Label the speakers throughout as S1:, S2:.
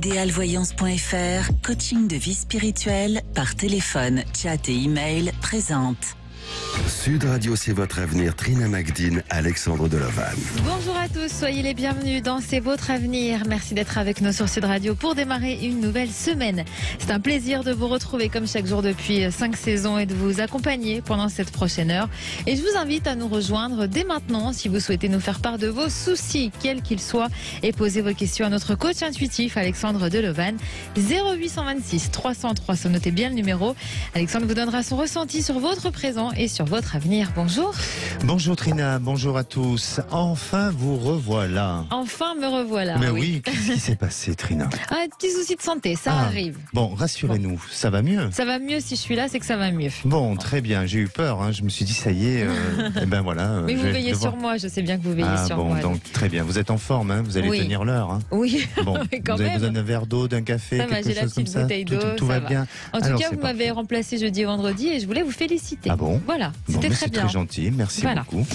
S1: Idealvoyance.fr, coaching de vie spirituelle par téléphone, chat et email présente.
S2: Sud Radio, c'est votre avenir. Trina Magdine, Alexandre Delovan.
S3: Bonjour à tous, soyez les bienvenus dans C'est votre avenir. Merci d'être avec nous sur Sud Radio pour démarrer une nouvelle semaine. C'est un plaisir de vous retrouver comme chaque jour depuis 5 saisons et de vous accompagner pendant cette prochaine heure. Et je vous invite à nous rejoindre dès maintenant si vous souhaitez nous faire part de vos soucis, quels qu'ils soient, et poser vos questions à notre coach intuitif Alexandre Delovan. 0826 300 300, notez bien le numéro. Alexandre vous donnera son ressenti sur votre présent et sur votre avenir. Bonjour.
S4: Bonjour Trina, bonjour à tous. Enfin vous revoilà.
S3: Enfin me revoilà.
S4: Mais oui, qu'est-ce qui s'est passé Trina?
S3: Un petit souci de santé, ça arrive.
S4: Bon, rassurez-nous, ça va mieux?
S3: Ça va mieux si je suis là, c'est que ça va mieux.
S4: Bon, très bien, j'ai eu peur, hein. Je me suis dit ça y est, et ben voilà.
S3: Mais vous veillez sur moi, je sais bien que vous veillez sur moi.
S4: Donc très bien, vous êtes en forme, hein. Vous allez tenir l'heure. Hein.
S3: Oui,
S4: bon,
S3: mais quand
S4: vous avez besoin d'un verre d'eau, d'un café,
S3: ça
S4: quelque chose comme ça?
S3: Bouteille d'eau,
S4: tout va bien.
S3: En tout cas, vous m'avez remplacé jeudi et vendredi et je voulais vous féliciter.
S4: Ah bon?
S3: Voilà, c'était très bien.
S4: C'est très gentil, merci beaucoup.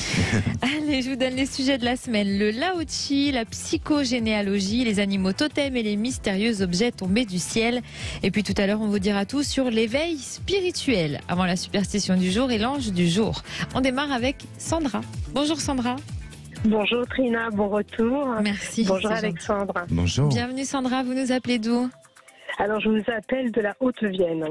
S3: Allez, je vous donne les sujets de la semaine. Le Lao-Chi, la psychogénéalogie, les animaux totems et les mystérieux objets tombés du ciel. Et puis tout à l'heure, on vous dira tout sur l'éveil spirituel, avant la superstition du jour et l'ange du jour. On démarre avec Sandra. Bonjour Sandra.
S5: Bonjour Trina, bon retour.
S3: Merci.
S5: Bonjour Alexandre.
S4: Bonjour.
S3: Bienvenue Sandra, vous nous appelez d'où?
S5: Alors je vous appelle de la Haute-Vienne.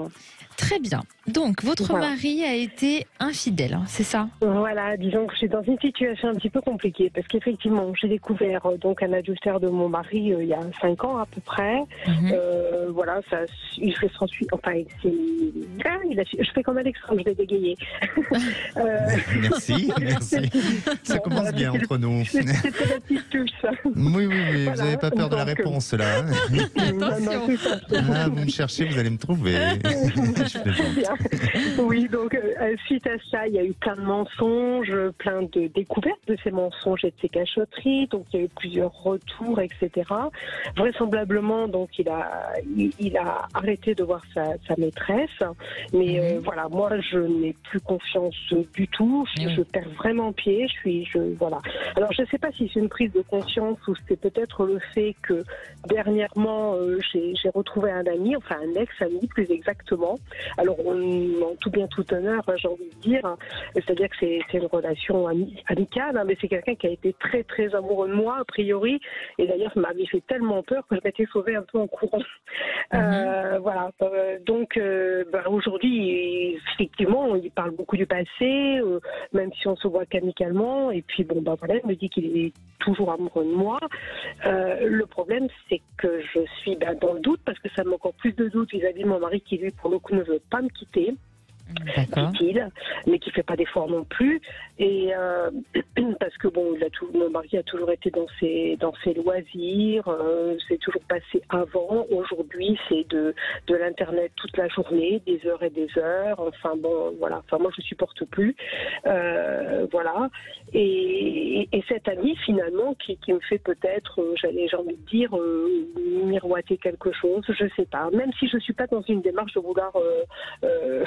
S3: Très bien. Donc, votre mari a été infidèle, hein, c'est ça?
S5: Voilà, disons que je suis dans une situation un petit peu compliquée parce qu'effectivement, j'ai découvert donc un adultère de mon mari il y a 5 ans à peu près. Voilà, ça, il fait s'ensuit. Enfin, je fais comme Alexandre, je vais bégayer.
S4: Merci. Ça commence bien entre nous.
S5: C'était la petite touche.
S4: Oui, voilà, vous n'avez pas peur de la réponse là.
S3: Attention.
S4: Vous me cherchez, vous allez me trouver.
S5: Oui, donc suite à ça, il y a eu plein de mensonges, plein de découvertes de ces mensonges et de ces cachotteries. Donc il y a eu plusieurs retours, etc. Vraisemblablement, donc il a arrêté de voir sa maîtresse. Mais voilà, moi je n'ai plus confiance du tout. Je perds vraiment pied. Voilà. Alors je ne sais pas si c'est une prise de conscience ou c'est peut-être le fait que dernièrement j'ai retrouvé un ami, enfin un ex-ami plus exactement. Alors, en tout bien, tout honneur, j'ai envie de dire, c'est-à-dire que c'est une relation amicale, hein, mais c'est quelqu'un qui a été très, très amoureux de moi, a priori, et d'ailleurs, ça m'avait fait tellement peur que je m'étais sauvée un peu en courant. Voilà. Donc, aujourd'hui, effectivement, il parle beaucoup du passé, même si on se voit qu'amicalement, et puis, voilà, il me dit qu'il est toujours amoureux de moi. Le problème, c'est que je suis dans le doute, parce que ça met encore plus de doute vis-à-vis de mon mari qui, lui, pour le coup, ne veut pas me quitter, dit-il, mais qui fait pas d'efforts non plus. Et parce que mon mari a toujours été dans ses loisirs, c'est toujours passé avant. Aujourd'hui, c'est de l'internet toute la journée, des heures et des heures. Enfin voilà. Enfin moi je supporte plus. Voilà. Et cet ami finalement qui me fait peut-être, j'ai envie de dire, miroiter quelque chose. Je sais pas. Même si je suis pas dans une démarche de vouloir,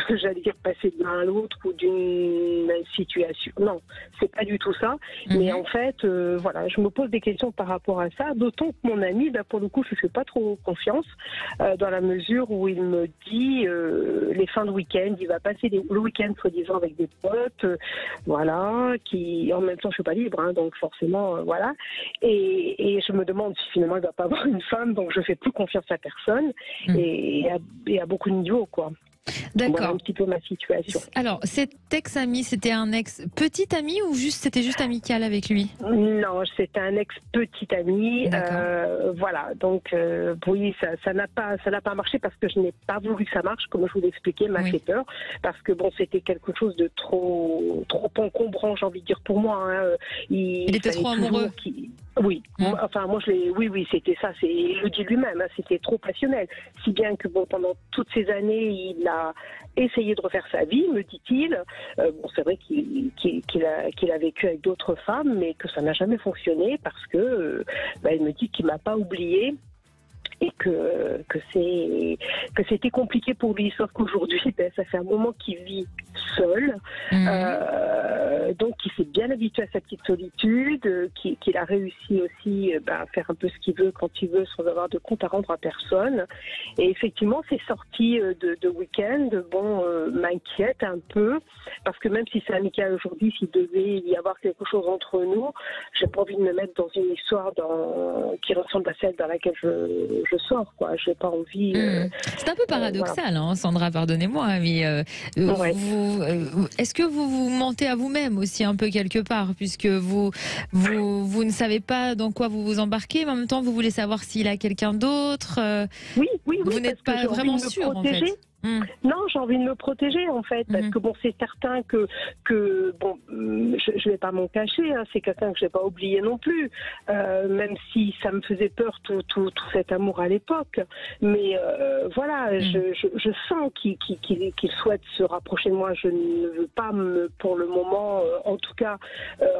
S5: j'allais dire passer de l'un à l'autre ou d'une situation. Non, c'est pas du tout ça. Mais en fait, voilà, je me pose des questions par rapport à ça. D'autant que mon ami, pour le coup, je ne fais pas trop confiance dans la mesure où il me dit les fins de week-end, il va passer le week-end soi-disant avec des potes, voilà, qui en même temps je suis pas libre, hein, donc forcément, voilà. Et je me demande si finalement il va pas avoir une femme, donc je fais plus confiance à personne et à beaucoup de niveaux, quoi.
S3: D'accord.
S5: Voilà un petit peu ma situation.
S3: Alors, cet ex-ami, c'était un ex-petit ami ou c'était juste amical avec lui?
S5: Non, c'était un ex-petit ami. Voilà, donc oui, ça n'a pas marché parce que je n'ai pas voulu que ça marche, comme je vous l'ai expliqué, m'a fait peur, parce que c'était quelque chose de trop encombrant, j'ai envie de dire pour moi. Hein. Il
S3: était trop amoureux.
S5: Oui, enfin moi oui, c'était ça, il le dit lui-même, hein, c'était trop passionnel. Si bien que pendant toutes ces années, il a essayé de refaire sa vie, me dit-il. C'est vrai qu'il a vécu avec d'autres femmes, mais que ça n'a jamais fonctionné parce que il me dit qu'il m'a pas oublié. Et que c'était compliqué pour lui. Sauf qu'aujourd'hui, ça fait un moment qu'il vit seul, donc il s'est bien habitué à sa petite solitude, qu'il a réussi aussi à faire un peu ce qu'il veut quand il veut sans avoir de compte à rendre à personne. Et effectivement, ces sorties de week-end, m'inquiètent un peu, parce que même si c'est amical aujourd'hui, s'il devait y avoir quelque chose entre nous, j'ai pas envie de me mettre dans une histoire qui ressemble à celle dans laquelle je sors, quoi. J'ai pas envie.
S3: C'est un peu paradoxal,
S5: voilà.
S3: Sandra, pardonnez-moi, mais est-ce que vous mentez à vous-même aussi un peu quelque part, puisque vous ne savez pas dans quoi vous vous embarquez, mais en même temps vous voulez savoir s'il a quelqu'un d'autre.
S5: Oui,
S3: vous n'êtes pas vraiment sûr, en fait.
S5: Non, j'ai envie de me protéger en fait, parce que c'est certain que je vais pas m'en cacher, c'est quelqu'un que j'ai pas oublié non plus, même si ça me faisait peur tout cet amour à l'époque, mais je sens qu'il souhaite se rapprocher de moi. Je ne veux pas pour le moment, en tout cas,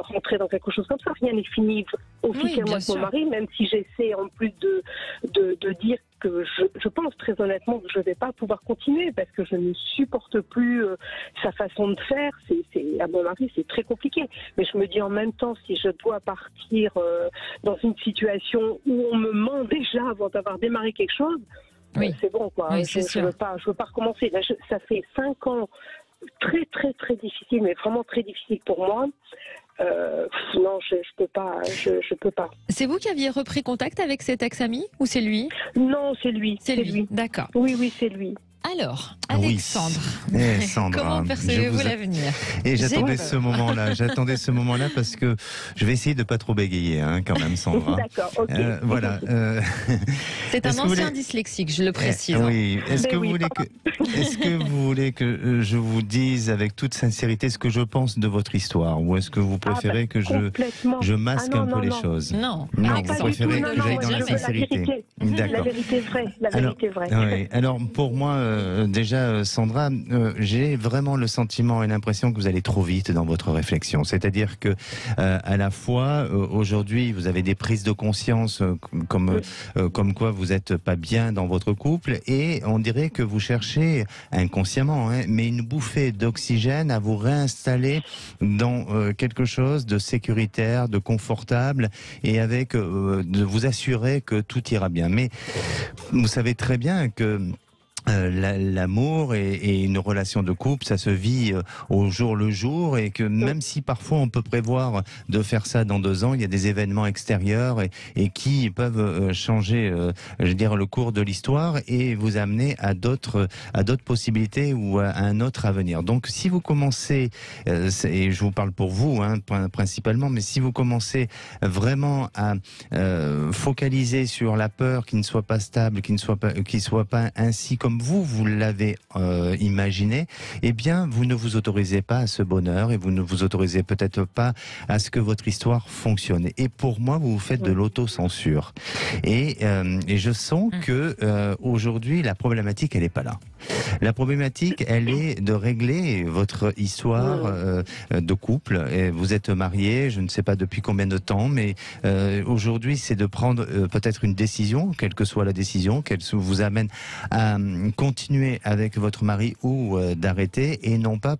S5: rentrer dans quelque chose comme ça. Rien n'est fini officiellement avec mon mari, même si j'essaie en plus de dire que je pense très honnêtement que je ne vais pas pouvoir continuer parce que je ne supporte plus sa façon de faire. À mon mari, c'est très compliqué. Mais je me dis en même temps, si je dois partir dans une situation où on me ment déjà avant d'avoir démarré quelque chose, c'est bon, quoi.
S3: Oui,
S5: je veux pas recommencer. Là, ça fait 5 ans très, très, très difficile, mais vraiment très difficile pour moi. Non, je peux pas.
S3: C'est vous qui aviez repris contact avec cet ex-ami ou c'est lui?
S5: Non, c'est lui.
S3: C'est lui. D'accord.
S5: Oui, c'est lui.
S3: Alors, Alexandre,
S4: Sandra,
S3: comment percevez-vous l'avenir?
S4: Et j'attendais ce moment-là parce que je vais essayer de pas trop bégayer, quand même, Sandra.
S5: D'accord, ok.
S4: Voilà.
S3: C'est un ancien dyslexique, je le précise.
S4: Oui. Est-ce que vous voulez que je vous dise avec toute sincérité ce que je pense de votre histoire, ou est-ce que vous préférez que je masque un peu les choses?
S3: Non,
S4: vous préférez que j'aille dans la sincérité.
S5: D'accord. La vérité est vraie.
S4: Oui. Alors, pour moi, déjà, Sandra, j'ai vraiment le sentiment et l'impression que vous allez trop vite dans votre réflexion. C'est-à-dire que, à la fois, aujourd'hui, vous avez des prises de conscience comme quoi vous n'êtes pas bien dans votre couple, et on dirait que vous cherchez inconsciemment, mais une bouffée d'oxygène à vous réinstaller dans quelque chose de sécuritaire, de confortable, et avec de vous assurer que tout ira bien. Mais vous savez très bien que l'amour et une relation de couple, ça se vit au jour le jour, et que même si parfois on peut prévoir de faire ça dans 2 ans, il y a des événements extérieurs et qui peuvent changer, le cours de l'histoire et vous amener à d'autres possibilités ou à un autre avenir. Donc si vous commencez, et je vous parle pour vous principalement, mais si vous commencez vraiment à focaliser sur la peur qui ne soit pas stable, qui soit pas ainsi comme vous l'avez imaginé, eh bien, vous ne vous autorisez pas à ce bonheur et vous ne vous autorisez peut-être pas à ce que votre histoire fonctionne. Et pour moi, vous faites de l'autocensure. Et je sens que aujourd'hui, la problématique, elle n'est pas là. La problématique, elle est de régler votre histoire de couple. Et vous êtes mariés, je ne sais pas depuis combien de temps, mais aujourd'hui, c'est de prendre peut-être une décision, quelle que soit la décision, qu'elle vous amène à continuer avec votre mari ou d'arrêter, et non pas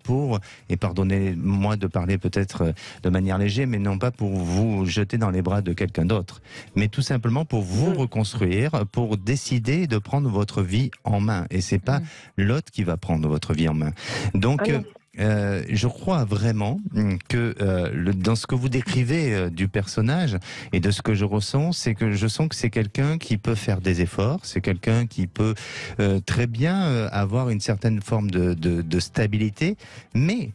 S4: et pardonnez-moi de parler peut-être de manière légère, mais non pas pour vous jeter dans les bras de quelqu'un d'autre, mais tout simplement pour vous reconstruire, pour décider de prendre votre vie en main. Et c'est pas l'autre qui va prendre votre vie en main. Donc, je crois vraiment que dans ce que vous décrivez du personnage et de ce que je ressens, c'est que je sens que c'est quelqu'un qui peut faire des efforts, c'est quelqu'un qui peut très bien avoir une certaine forme de stabilité, mais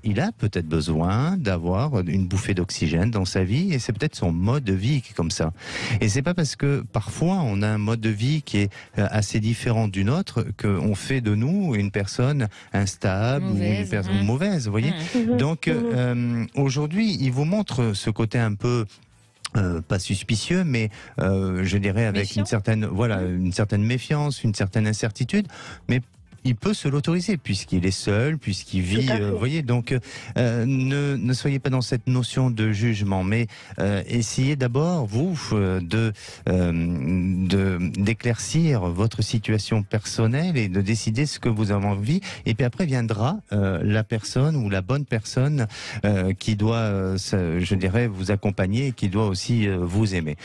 S4: il a peut-être besoin d'avoir une bouffée d'oxygène dans sa vie, et c'est peut-être son mode de vie qui est comme ça. Et c'est pas parce que parfois on a un mode de vie qui est assez différent du nôtre qu'on fait de nous une personne instable ou une personne mauvaise, vous voyez. Donc aujourd'hui, il vous montre ce côté un peu pas suspicieux, mais je dirais avec une certaine méfiance, une certaine incertitude, mais il peut se l'autoriser puisqu'il est seul, puisqu'il vit. Voyez, donc ne soyez pas dans cette notion de jugement, mais essayez d'abord vous d'éclaircir votre situation personnelle et de décider ce que vous avez envie. Et puis après viendra la personne ou la bonne personne qui doit, je dirais, vous accompagner et qui doit aussi vous aimer.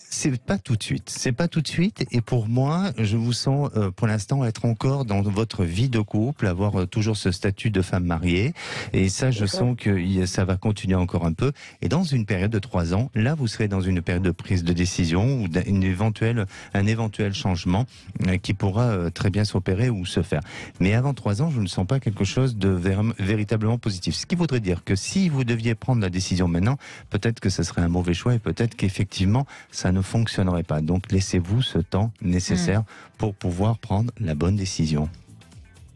S4: C'est pas tout de suite. C'est pas tout de suite. Et pour moi, je vous sens pour l'instant être encore dans votre vie de couple, avoir toujours ce statut de femme mariée. Et ça, je sens que ça va continuer encore un peu. Et dans une période de 3 ans, là, vous serez dans une période de prise de décision ou un éventuel changement qui pourra très bien s'opérer ou se faire. Mais avant 3 ans, je ne sens pas quelque chose de véritablement positif. Ce qui voudrait dire que si vous deviez prendre la décision maintenant, peut-être que ce serait un mauvais choix et peut-être qu'effectivement, ça ne fonctionnerait pas. Donc laissez-vous ce temps nécessaire pour pouvoir prendre la bonne décision.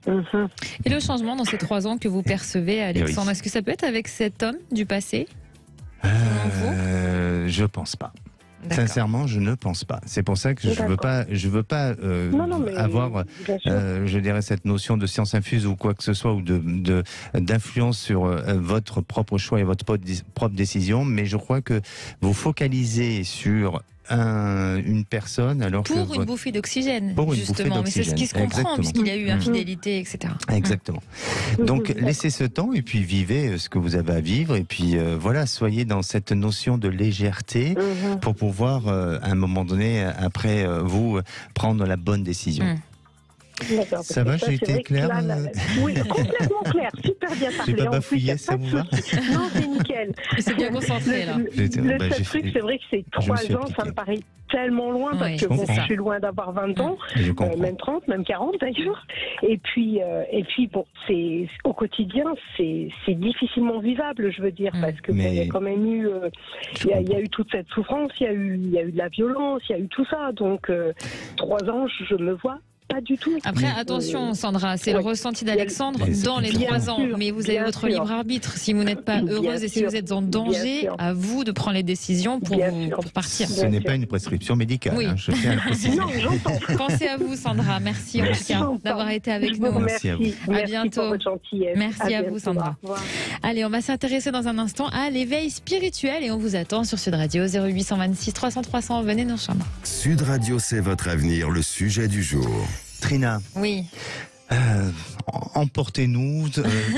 S3: Et le changement dans ces 3 ans que vous percevez, Alexandre, est-ce que ça peut être avec cet homme du passé,
S4: je pense pas. D'accord. Sincèrement, je ne pense pas. C'est pour ça que je veux pas avoir, je dirais, cette notion de science infuse ou quoi que ce soit, ou d'influence sur votre propre choix et votre propre décision. Mais je crois que vous focalisez sur une personne alors
S3: pour une bouffée d'oxygène, justement. Mais c'est ce qui se comprend puisqu'il y a eu infidélité, etc.
S4: Exactement. Donc laissez ce temps et puis vivez ce que vous avez à vivre et puis voilà, soyez dans cette notion de légèreté pour pouvoir à un moment donné après vous prendre la bonne décision. Ça va, j'ai été clair?
S5: Oui, complètement clair, super bien parlé.
S4: J'ai pas bafouillé, ça vous va?
S5: Non, c'est nickel.
S3: C'est bien concentré là.
S5: Le seul truc, c'est vrai que c'est 3 ans, ça me paraît tellement loin parce que je suis loin d'avoir 20 ans, même 30, même 40 d'ailleurs. Et puis bon, c'est au quotidien, c'est difficilement vivable, je veux dire, parce que il y a quand même eu, il y a eu toute cette souffrance, il y a eu de la violence, il y a eu tout ça. Donc 3 ans, je me vois pas du tout.
S3: Après, attention, Sandra, c'est le ressenti d''Alexandre dans les 3 ans. Mais vous avez votre libre arbitre. Si vous n'êtes pas heureuse et si vous êtes en danger, à vous de prendre les décisions pour partir.
S4: Ce n'est pas une prescription médicale.
S3: Oui.
S4: Je tiens à le préciser.
S5: Non, j'entends.
S3: Pensez à vous, Sandra. Merci en tout cas d'avoir été avec nous.
S4: Merci à vous.
S3: À bientôt.
S5: Pour votre gentillesse.
S3: Merci à vous, Sandra. Allez, on va s'intéresser dans un instant à l'éveil spirituel et on vous attend sur Sud Radio 0826 300 300. Venez nous rejoindre.
S2: Sud Radio, c'est votre avenir, le sujet du jour.
S4: Trina.
S3: Oui.
S4: Emportez-nous,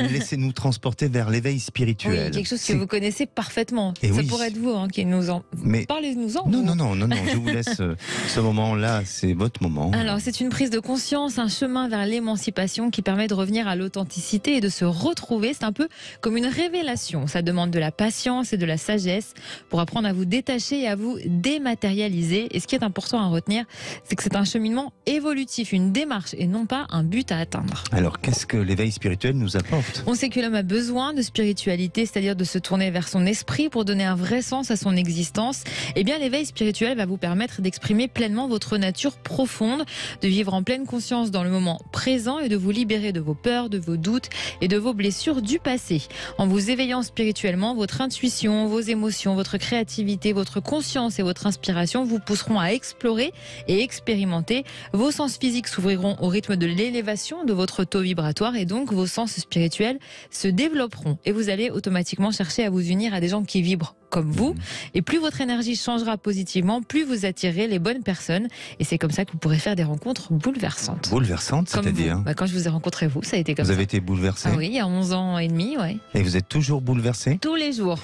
S4: laissez-nous transporter vers l'éveil spirituel.
S3: Oui, quelque chose que vous connaissez parfaitement.
S4: Et
S3: ça pourrait être vous qui nous en... Parlez-nous-en.
S4: Non, je vous laisse ce moment-là, c'est votre moment.
S3: Alors, c'est une prise de conscience, un chemin vers l'émancipation qui permet de revenir à l'authenticité et de se retrouver. C'est un peu comme une révélation. Ça demande de la patience et de la sagesse pour apprendre à vous détacher et à vous dématérialiser. Et ce qui est important à retenir, c'est que c'est un cheminement évolutif, une démarche et non pas un but à atteindre.
S4: Alors, qu'est-ce que l'éveil spirituel nous apporte?
S3: On sait que l'homme a besoin de spiritualité, c'est-à-dire de se tourner vers son esprit pour donner un vrai sens à son existence. Eh bien, l'éveil spirituel va vous permettre d'exprimer pleinement votre nature profonde, de vivre en pleine conscience dans le moment présent et de vous libérer de vos peurs, de vos doutes et de vos blessures du passé. En vous éveillant spirituellement, votre intuition, vos émotions, votre créativité, votre conscience et votre inspiration vous pousseront à explorer et expérimenter. Vos sens physiques s'ouvriront au rythme de l'élévation de votre taux vibratoire et donc vos sens spirituels se développeront et vous allez automatiquement chercher à vous unir à des gens qui vibrent comme vous. Et plus votre énergie changera positivement, plus vous attirerez les bonnes personnes. Et c'est comme ça que vous pourrez faire des rencontres bouleversantes.
S4: Bouleversantes, c'est-à-dire
S3: quand je vous ai rencontré, ça a été comme ça.
S4: Vous avez été bouleversé?
S3: Ah oui, il y a 11 ans et demi, ouais.
S4: Et vous êtes toujours bouleversé?
S3: Tous les jours.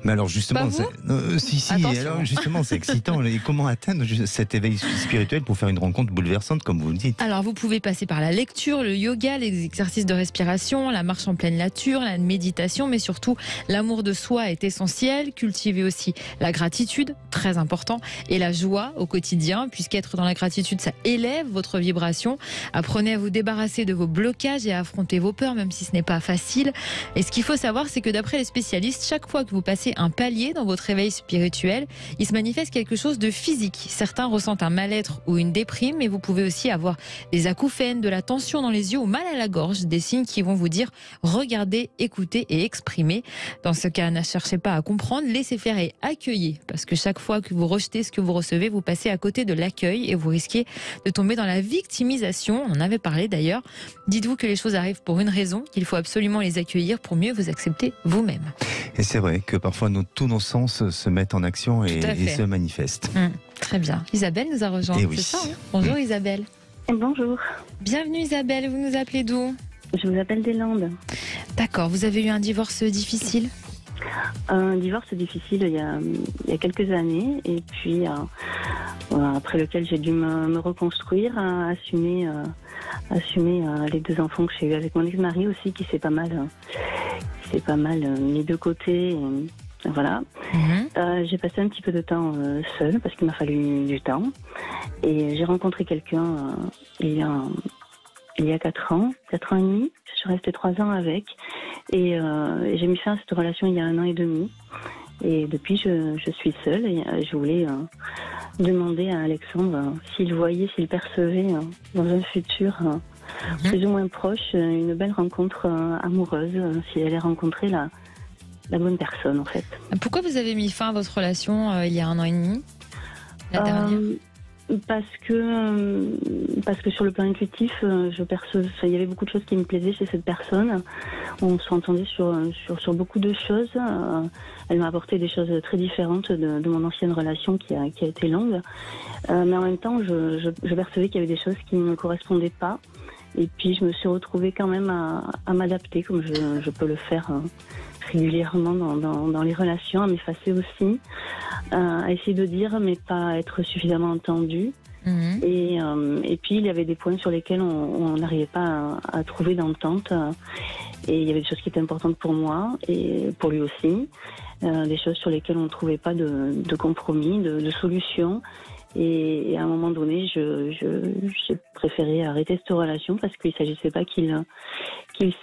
S4: Mais alors justement, si, alors justement, c'est excitant. Et comment atteindre cet éveil spirituel pour faire une rencontre bouleversante, comme vous le dites?
S3: Alors vous pouvez passer par la lecture, le yoga, les exercices de respiration, la marche en pleine nature, la méditation, mais surtout l'amour de soi est essentiel. Cultiver aussi la gratitude, très important, et la joie au quotidien, puisqu'être dans la gratitude, ça élève votre vibration. Apprenez à vous débarrasser de vos blocages et à affronter vos peurs, même si ce n'est pas facile. Et ce qu'il faut savoir, c'est que d'après les spécialistes, chaque fois que vous passez un palier dans votre éveil spirituel, il se manifeste quelque chose de physique. Certains ressentent un mal-être ou une déprime, mais vous pouvez aussi avoir des acouphènes, de la tension dans les yeux ou mal à la gorge, des signes qui vont vous dire regardez, écoutez et exprimez. Dans ce cas, ne cherchez pas à comprendre, laissez faire et accueillez. Parce que chaque fois que vous rejetez ce que vous recevez, vous passez à côté de l'accueil et vous risquez de tomber dans la victimisation. On en avait parlé d'ailleurs. Dites-vous que les choses arrivent pour une raison, qu'il faut absolument les accueillir pour mieux vous accepter vous-même.
S4: Et c'est vrai que parfois tous nos sens se mettent en action et se manifestent.
S3: Très bien. Isabelle nous a rejoint, c'est ça hein? Bonjour Isabelle.
S6: Bonjour.
S3: Bienvenue Isabelle, vous nous appelez d'où?
S6: Je vous appelle des Landes.
S3: D'accord, vous avez eu un divorce difficile?
S6: Un divorce difficile il y a quelques années et puis après lequel j'ai dû me reconstruire, assumer les 2 enfants que j'ai eu avec mon ex-mari aussi qui s'est pas mal mis de côté. Voilà. J'ai passé un petit peu de temps seule parce qu'il m'a fallu du temps et j'ai rencontré quelqu'un il y a 4 ans et demi. Je suis restée 3 ans avec et j'ai mis fin à cette relation il y a 1 an et demi. Et depuis, je suis seule et je voulais demander à Alexandre s'il voyait, s'il percevait dans un futur plus ou moins proche une belle rencontre amoureuse, s'il allait rencontrer la bonne personne en fait.
S3: Pourquoi vous avez mis fin à votre relation il y a 1 an et demi, la dernière?
S6: Parce que sur le plan intuitif, je percevais, il y avait beaucoup de choses qui me plaisaient chez cette personne. On s'entendait sur beaucoup de choses. Elle m'a apporté des choses très différentes de mon ancienne relation qui a été longue. Mais en même temps, je percevais qu'il y avait des choses qui ne me correspondaient pas. Et puis je me suis retrouvée quand même à m'adapter comme je peux le faire régulièrement dans les relations, à m'effacer aussi, à essayer de dire mais pas être suffisamment entendue. Et puis il y avait des points sur lesquels on n'arrivait pas à trouver d'entente et il y avait des choses qui étaient importantes pour moi et pour lui aussi, des choses sur lesquelles on ne trouvait pas de compromis, de solution. Et à un moment donné, j'ai préféré arrêter cette relation parce qu'il ne s'agissait pas qu'il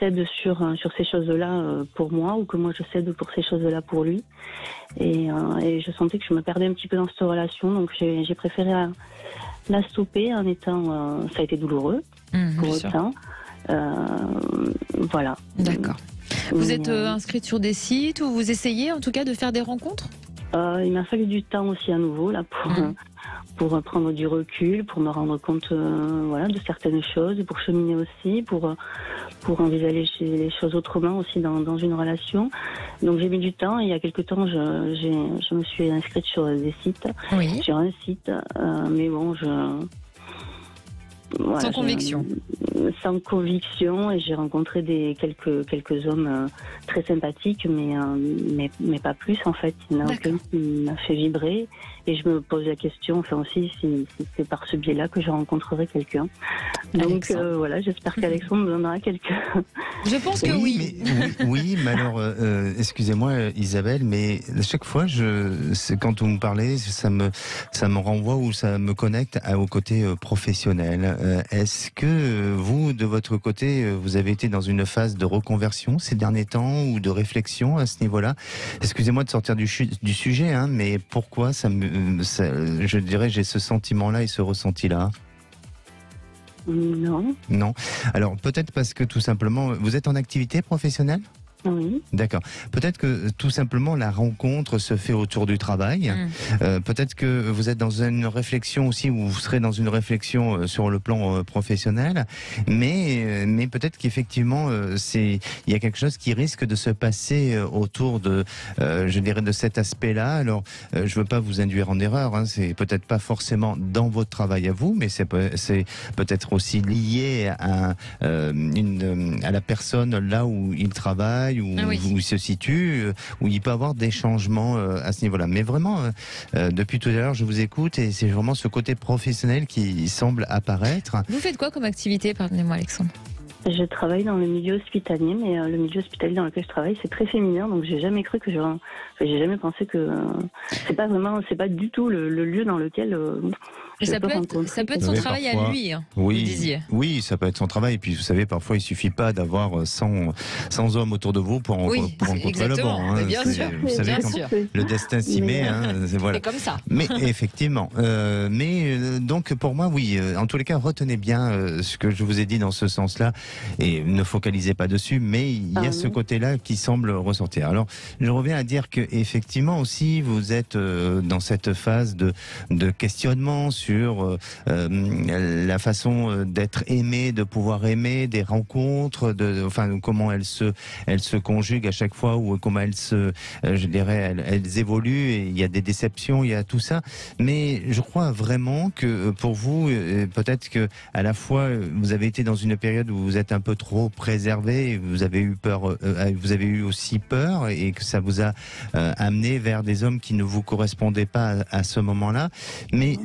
S6: cède sur ces choses-là pour moi ou que moi je cède pour ces choses-là pour lui. Et je sentais que je me perdais un petit peu dans cette relation, donc j'ai préféré la stopper en étant... ça a été douloureux pour autant. Voilà.
S3: D'accord. Vous êtes inscrite sur des sites ou vous essayez en tout cas de faire des rencontres?
S6: Il m'a fallu du temps aussi à nouveau là pour prendre du recul, pour me rendre compte de certaines choses, pour cheminer aussi, pour envisager les choses autrement aussi dans une relation. Donc j'ai mis du temps et il y a quelque temps je me suis inscrite sur des sites, sur un site, mais bon sans conviction. Sans conviction, et j'ai rencontré quelques hommes très sympathiques, mais pas plus en fait. Il n'y en a aucun qui m'a fait vibrer, et je me pose la question, enfin aussi, si c'est par ce biais-là que je rencontrerai quelqu'un. Donc voilà, j'espère qu'Alexandre me donnera quelqu'un.
S3: Je pense que oui.
S4: Mais alors, excusez-moi Isabelle, mais à chaque fois, quand vous me parlez, ça me renvoie ou ça me connecte au côté professionnel. Est-ce que vous, de votre côté, vous avez été dans une phase de reconversion ces derniers temps ou de réflexion à ce niveau-là? Excusez-moi de sortir du sujet, hein, mais pourquoi je dirais, j'ai ce sentiment-là et ce ressenti-là? Non. Alors peut-être parce que tout simplement, vous êtes en activité professionnelle?
S6: Oui.
S4: D'accord. Peut-être que tout simplement la rencontre se fait autour du travail. Peut-être que vous êtes dans une réflexion aussi, ou vous serez dans une réflexion sur le plan professionnel. Mais peut-être qu'effectivement, il y a quelque chose qui risque de se passer autour de, je dirais, de cet aspect-là. Alors, je veux pas vous induire en erreur. Hein, c'est peut-être pas forcément dans votre travail à vous, mais c'est peut-être aussi lié à la personne là où il travaille, où il se situe, où il peut avoir des changements à ce niveau-là. Mais vraiment, depuis tout à l'heure, je vous écoute et c'est vraiment ce côté professionnel qui semble apparaître.
S3: Vous faites quoi comme activité, pardonnez-moi Alexandre?
S6: Je travaille dans le milieu hospitalier, mais le milieu hospitalier dans lequel je travaille, c'est très féminin, donc j'ai jamais cru que j'ai jamais pensé que c'est pas du tout le lieu dans lequel
S3: Et ça peut être son
S4: Vous savez,
S3: travail
S4: parfois,
S3: à lui, hein,
S4: Oui,
S3: vous disiez.
S4: oui, ça peut être son travail. Et puis, vous savez, parfois, il suffit pas d'avoir 100 hommes autour de vous pour
S3: Oui,
S4: rencontrer le bon.
S3: exactement. Mais bien sûr,
S4: Vous savez,
S3: bien
S4: quand
S3: sûr.
S4: le destin s'y met, voilà.
S3: C'est comme ça.
S4: Mais effectivement, donc pour moi, oui. En tous les cas, retenez bien ce que je vous ai dit dans ce sens-là et ne focalisez pas dessus. Mais il y a ce côté-là qui semble ressortir. Alors, je reviens à dire que effectivement aussi, vous êtes dans cette phase de questionnement sur la façon d'être aimé, de pouvoir aimer, des rencontres, enfin comment elles se conjuguent à chaque fois ou comment je dirais, elles évoluent. Et il y a des déceptions, il y a tout ça. Mais je crois vraiment que pour vous, peut-être que à la fois vous avez été dans une période où vous êtes un peu trop préservé, vous avez eu peur, vous avez eu aussi peur et que ça vous a amené vers des hommes qui ne vous correspondaient pas à ce moment-là. Mais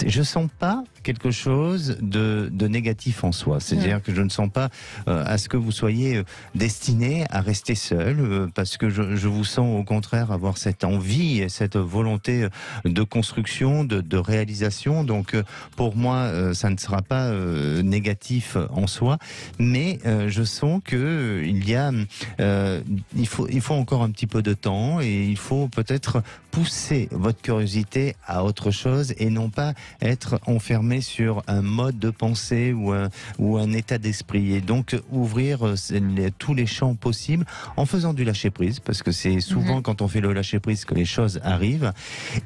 S4: je sens pas quelque chose de négatif en soi. C'est-à-dire que je ne sens pas à ce que vous soyez destiné à rester seul, parce que je vous sens au contraire avoir cette envie et cette volonté de construction, de réalisation. Donc pour moi, ça ne sera pas négatif en soi, mais je sens que il faut encore un petit peu de temps et il faut peut-être pousser votre curiosité à autre chose et non pas être enfermé sur un mode de pensée ou un état d'esprit. Et donc ouvrir tous les champs possibles en faisant du lâcher-prise, parce que c'est souvent quand on fait le lâcher-prise que les choses arrivent.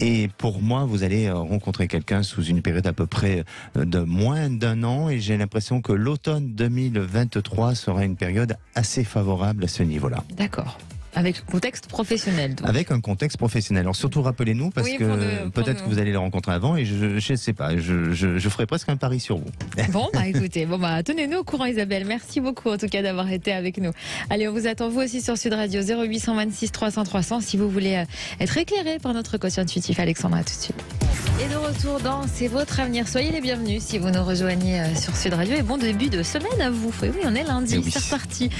S4: Et pour moi, vous allez rencontrer quelqu'un sous une période à peu près de moins d'un an, et j'ai l'impression que l'automne 2023 sera une période assez favorable à ce niveau-là.
S3: D'accord. Avec un contexte professionnel. Donc.
S4: Avec un contexte professionnel. Alors surtout rappelez-nous, parce que peut-être que vous allez le rencontrer avant, et je ne sais pas, je ferai presque un pari sur vous.
S3: Bon, écoutez, tenez-nous au courant, Isabelle. Merci beaucoup en tout cas d'avoir été avec nous. Allez, on vous attend vous aussi sur Sud Radio 0826 300 300 si vous voulez être éclairé par notre coach intuitif Alexandra. Tout de suite. Et de retour dans C'est votre avenir. Soyez les bienvenus si vous nous rejoignez sur Sud Radio, et bon début de semaine à vous. Oui, on est lundi, c'est reparti.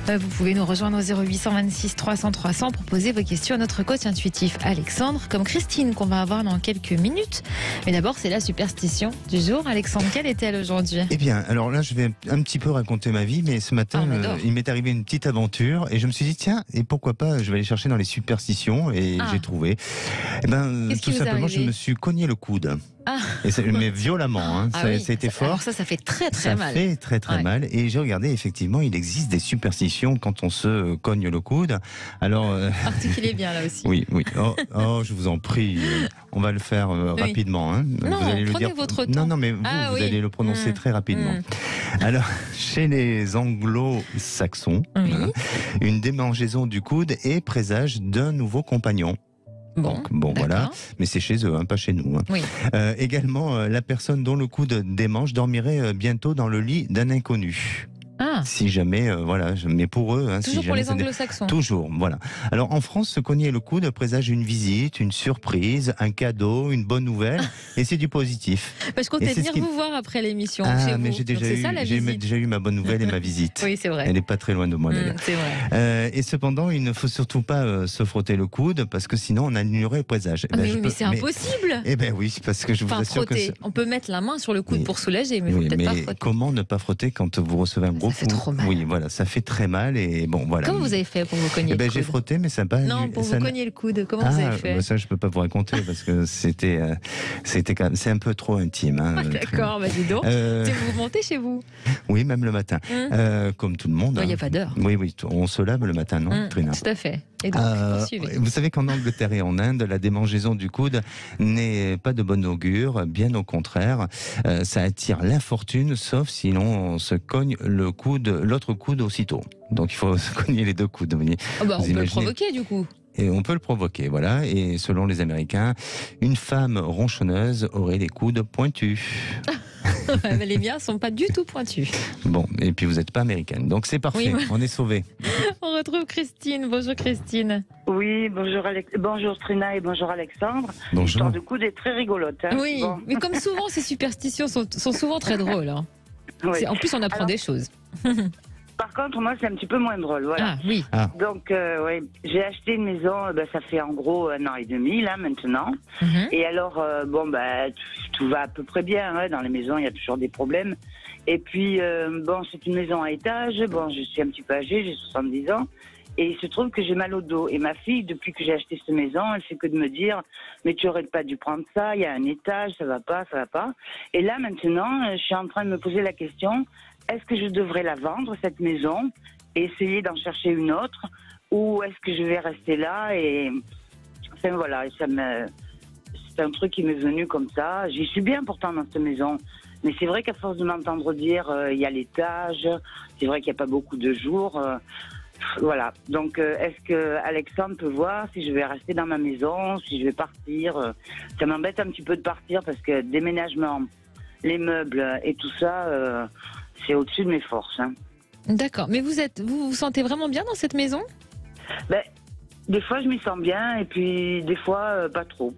S3: Vous pouvez nous rejoindre au 0826 300 300 pour poser vos questions à notre coach intuitif Alexandre, comme Christine qu'on va avoir dans quelques minutes. Mais d'abord, c'est la superstition du jour. Alexandre, quelle est-elle aujourd'hui ?
S4: Eh bien, alors là, je vais un petit peu raconter ma vie, mais ce matin, il m'est arrivé une petite aventure et je me suis dit, tiens, et pourquoi pas, je vais aller chercher dans les superstitions, et j'ai trouvé. Eh ben, tout simplement, je me suis cogné le coude. Mais violemment, ça a été fort.
S3: Alors ça fait très mal.
S4: Ça fait très mal. Et j'ai regardé, effectivement, il existe des superstitions quand on se cogne le coude. Alors,
S3: articulez bien là aussi.
S4: Oui. Oh, je vous en prie. On va le faire rapidement. Hein.
S3: Non,
S4: vous allez
S3: prenez
S4: le dire.
S3: Votre temps.
S4: Non, mais vous allez le prononcer très rapidement. Alors, chez les anglo-saxons, une démangeaison du coude est présage d'un nouveau compagnon. Bon, voilà, mais c'est chez eux, pas chez nous.
S3: Oui.
S4: Également, la personne dont le coude démange dormirait bientôt dans le lit d'un inconnu. Si jamais, mais pour eux...
S3: Toujours pour les anglo-saxons.
S4: Toujours, voilà. Alors, en France, se cogner le coude présage une visite, une surprise, un cadeau, une bonne nouvelle, et c'est du positif.
S3: Je comptais venir vous voir après l'émission chez
S4: mais
S3: vous.
S4: j'ai déjà eu ma bonne nouvelle et ma visite.
S3: Oui, c'est vrai.
S4: Elle n'est pas très loin de moi, d'ailleurs.
S3: C'est vrai.
S4: Et cependant, il ne faut surtout pas se frotter le coude, parce que sinon, on annulerait le présage.
S3: Mais c'est impossible.
S4: Eh bien oui, parce que je vous assure que...
S3: On peut mettre la main sur le coude pour soulager, mais il ne faut peut-être pas frotter.
S4: Comment ne pas frotter quand vous recevez un gros coup ?
S3: Trop mal.
S4: Oui, voilà, ça fait très mal, et bon, voilà.
S3: Comment vous avez fait pour vous cogner le coude ?
S4: J'ai frotté, mais ça n'a pas...
S3: Non, pour vous cogner le coude, comment vous avez fait ?
S4: Ça, je peux pas vous raconter, parce que c'est un peu trop intime.
S3: D'accord, dis donc. Vous montez chez vous ?
S4: Oui, même le matin. Comme tout le monde.
S3: Il n'y a pas d'heure.
S4: Oui, on se lave le matin, non, Trina ?
S3: Tout à fait. Et donc,
S4: vous savez qu'en Angleterre et en Inde, la démangeaison du coude n'est pas de bon augure, bien au contraire. Ça attire l'infortune, sauf si l'on se cogne l'autre coude aussitôt. Donc il faut se cogner les deux coudes. On
S3: peut le provoquer du coup.
S4: Et on peut le provoquer, voilà. Et selon les Américains, une femme ronchonneuse aurait les coudes pointus.
S3: Mais les miens sont pas du tout pointus.
S4: Bon, et puis vous n'êtes pas américaine, donc c'est parfait, on est sauvés.
S3: On retrouve Christine. Bonjour Christine.
S7: Oui, bonjour Trina et bonjour Alexandre.
S4: Bonjour.
S7: L'histoire de coude est très rigolote.
S3: Oui, mais comme souvent, ces superstitions sont souvent très drôles. Oui. En plus, on apprend des choses.
S7: Par contre, moi, c'est un petit peu moins drôle, voilà.
S3: Ah oui.
S7: Donc, oui, j'ai acheté une maison, ça fait en gros 1 an et demi, là, maintenant.
S3: Mhm.
S7: Et alors, tout va à peu près bien, hein. Dans les maisons, il y a toujours des problèmes. Et puis, c'est une maison à étage. Bon, je suis un petit peu âgée, j'ai 70 ans. Et il se trouve que j'ai mal au dos. Et ma fille, depuis que j'ai acheté cette maison, elle fait que de me dire « Mais tu aurais pas dû prendre ça, il y a un étage, ça va pas, ça va pas. » Et là, maintenant, je suis en train de me poser la question, est-ce que je devrais la vendre, cette maison, et essayer d'en chercher une autre, ou est-ce que je vais rester là et... Enfin, voilà, c'est un truc qui m'est venu comme ça. J'y suis bien pourtant dans cette maison. Mais c'est vrai qu'à force de m'entendre dire il y a l'étage, c'est vrai qu'il n'y a pas beaucoup de jours. Voilà. Donc, est-ce que Alexandre peut voir si je vais rester dans ma maison, si je vais partir Ça m'embête un petit peu de partir parce que déménagement, les meubles et tout ça, c'est au-dessus de mes forces. Hein.
S3: D'accord. Mais vous vous sentez vraiment bien dans cette maison?
S7: Des fois, je m'y sens bien et puis des fois, pas trop.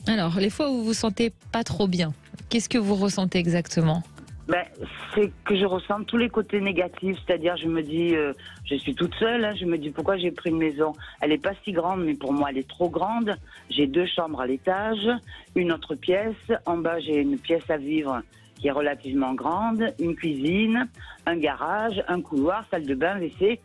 S3: Alors, les fois où vous vous sentez pas trop bien, qu'est-ce que vous ressentez exactement?
S7: C'est que je ressens tous les côtés négatifs, c'est-à-dire je me dis, je suis toute seule, hein, je me dis pourquoi j'ai pris une maison, elle est pas si grande, mais pour moi elle est trop grande, j'ai 2 chambres à l'étage, une autre pièce, en bas j'ai une pièce à vivre qui est relativement grande, une cuisine, un garage, un couloir, salle de bain, WC,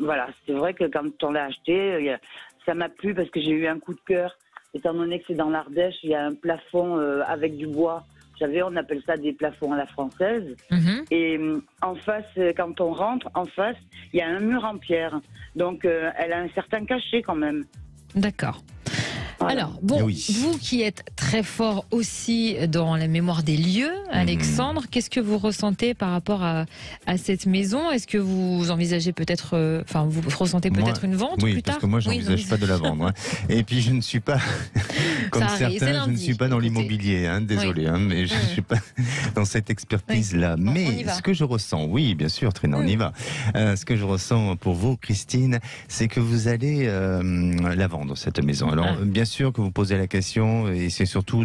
S7: voilà, c'est vrai que quand on l'a acheté, ça m'a plu parce que j'ai eu un coup de cœur, étant donné que c'est dans l'Ardèche, il y a un plafond avec du bois. Vous savez, on appelle ça des plafonds à la française. Mmh. Et en face, quand on rentre, en face, il y a un mur en pierre. Donc, elle a un certain cachet quand même.
S3: D'accord.
S7: Voilà.
S3: Alors, bon, vous qui êtes très fort aussi dans la mémoire des lieux, Alexandre, qu'est-ce que vous ressentez par rapport à cette maison? Est-ce que vous envisagez peut-être, vous ressentez peut-être une vente plus tard?
S4: Oui, parce que moi, je n'envisage pas de la vendre. Hein. Et puis, je ne suis pas, comme certains, je ne suis pas dans l'immobilier. Hein, désolé, mais je ne suis pas dans cette expertise-là.
S3: Oui.
S4: Mais ce que je ressens, oui, bien sûr, Trina, on y va. Ce que je ressens pour vous, Christine, c'est que vous allez la vendre, cette maison. Alors, bien sûr que vous posez la question, et c'est surtout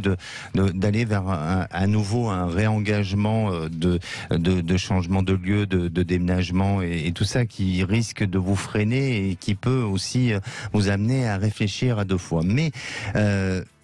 S4: d'aller vers à nouveau un réengagement de changement de lieu, de déménagement et tout ça qui risque de vous freiner et qui peut aussi vous amener à réfléchir à 2 fois. Mais